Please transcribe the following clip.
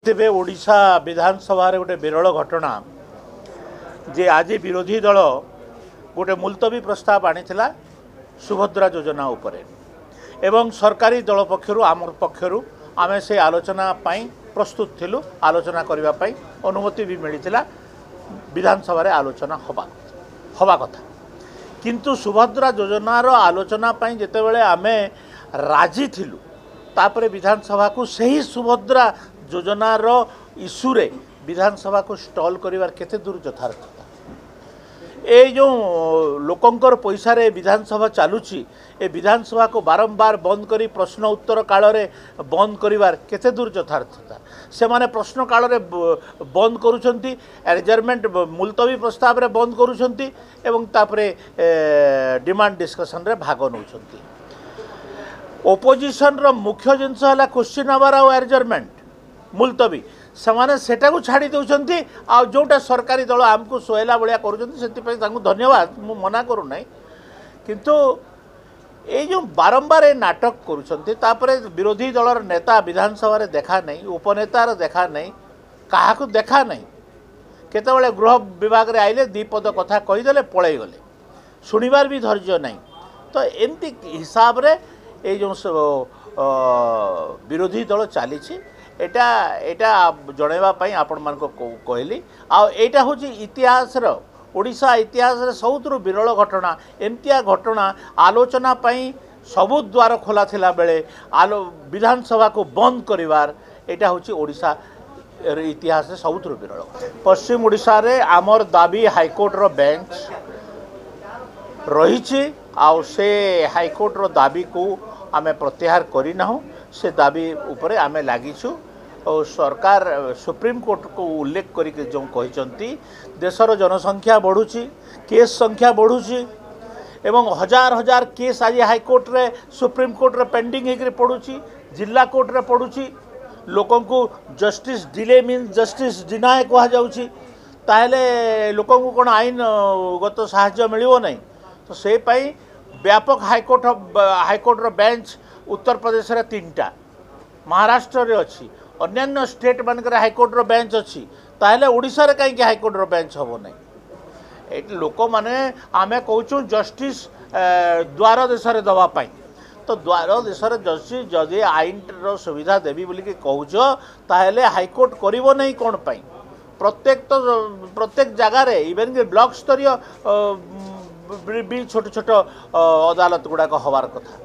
देखिथे ओडिशा विधानसभा गोटे विरल घटना जे आज विरोधी दल गोटे मुलतवी प्रस्ताव आनीला सुभद्रा योजना उपरे एवं सरकारी दल पक्षर आम पक्षर आम से आलोचना प्रस्तुत थिलु आलोचना करने अनुमति भी मिलता विधानसभा रे आलोचना हवा कथा किंतु सुभद्रा योजनार आलोचना जितेबाला आम राजी थिलु तापरे विधानसभा को सही सुभद्रा योजनार इश्यूरे विधानसभा को स्टॉल करिवार केते दूर यथार्थता ए जो लोकंकर पैसा रे विधानसभा चालुची ए विधानसभा को बारंबार बंद करी प्रश्न उत्तर काल रे बंद करिवार केते दूर यथार्थता से माने प्रश्न काल रे बंद करूछंती एडजर्नमेंट मुलतवी प्रस्ताव रे बंद करूछंती एवं तापरे डिमांड डिस्कशन रे भाग नउछंती ओपोजिशन रो मुख्य जिनस हला क्वेश्चन आवर आ एडजर्नमेंट मुलतवी से सेटा को छाड़ी दौरान आ जोटा सरकारी दल आमको सोहला भाया कर धन्यवाद मु मना करू ना किंतु ये जो बारंबार ये नाटक करुँचे विरोधी दलर नेता विधानसभा रे देखा नहीं उपनेतार देखा नहीं क्या देखा नहीं केतबेले गृह विभाग रे आइले दीपद कथा कहीदे पलि गले शुणिबार भी धैर्य नहीं तो एमती हिसाब रे ये जो विरोधी दल चली एटा एटा जनइबा आपण मान कहली आटा हूँ इतिहास ओडिशा इतिहास सबुठ विरल घटना एमतिया घटना आलोचना सबु द्वार खोला थिला बेले विधानसभा को बंद करिवार एटा हूँ ओडिशा इतिहास सबुठ विरल पश्चिम ओडिशा रे आमर दाबी हाईकोर्ट रो बेंच रही से हाईकोर्ट रो दाबी को आमे प्रत्याहार करना से दाबी उपरे आमे लागिछु और सरकार सुप्रीम कोर्ट को उल्लेख करके जो कहते देशर जनसंख्या बढ़ुची केस संख्या बढ़ुची एवं हजार हजार केस आज हाईकोर्ट रे सुप्रीम कोर्ट रे पेंडिंग होकर पड़ुची जिला कोर्ट रे पड़ुची लोकों को justice delay means justice deny कह जाउची ताहले लोकों को कौन आईन गत साहाय्य मिलिबो नहीं तो से पाई व्यापक हाईकोर्ट रो बेंच उत्तर प्रदेश रे 3टा महाराष्ट्र रे अच्छी अन्य स्टेट मानक हाईकोर्ट रो बेंच अच्छी ताहले ओडिशा रे कहीं हाईकोर्ट रो बेंच हम ना ये लोक मैंने आम कहूँ जस्टिस द्वार देश में दवापाई तो द्वार देश में जस्टिस जदि आईन रो सुविधा देवी बोली कहूच ताहले हाईकोर्ट करिवो नहीं कौन पाई प्रत्येक जगार इवेन कि ब्लॉक स्तरीय भी छोट छोट अदालत गुड़ाक हबार कथा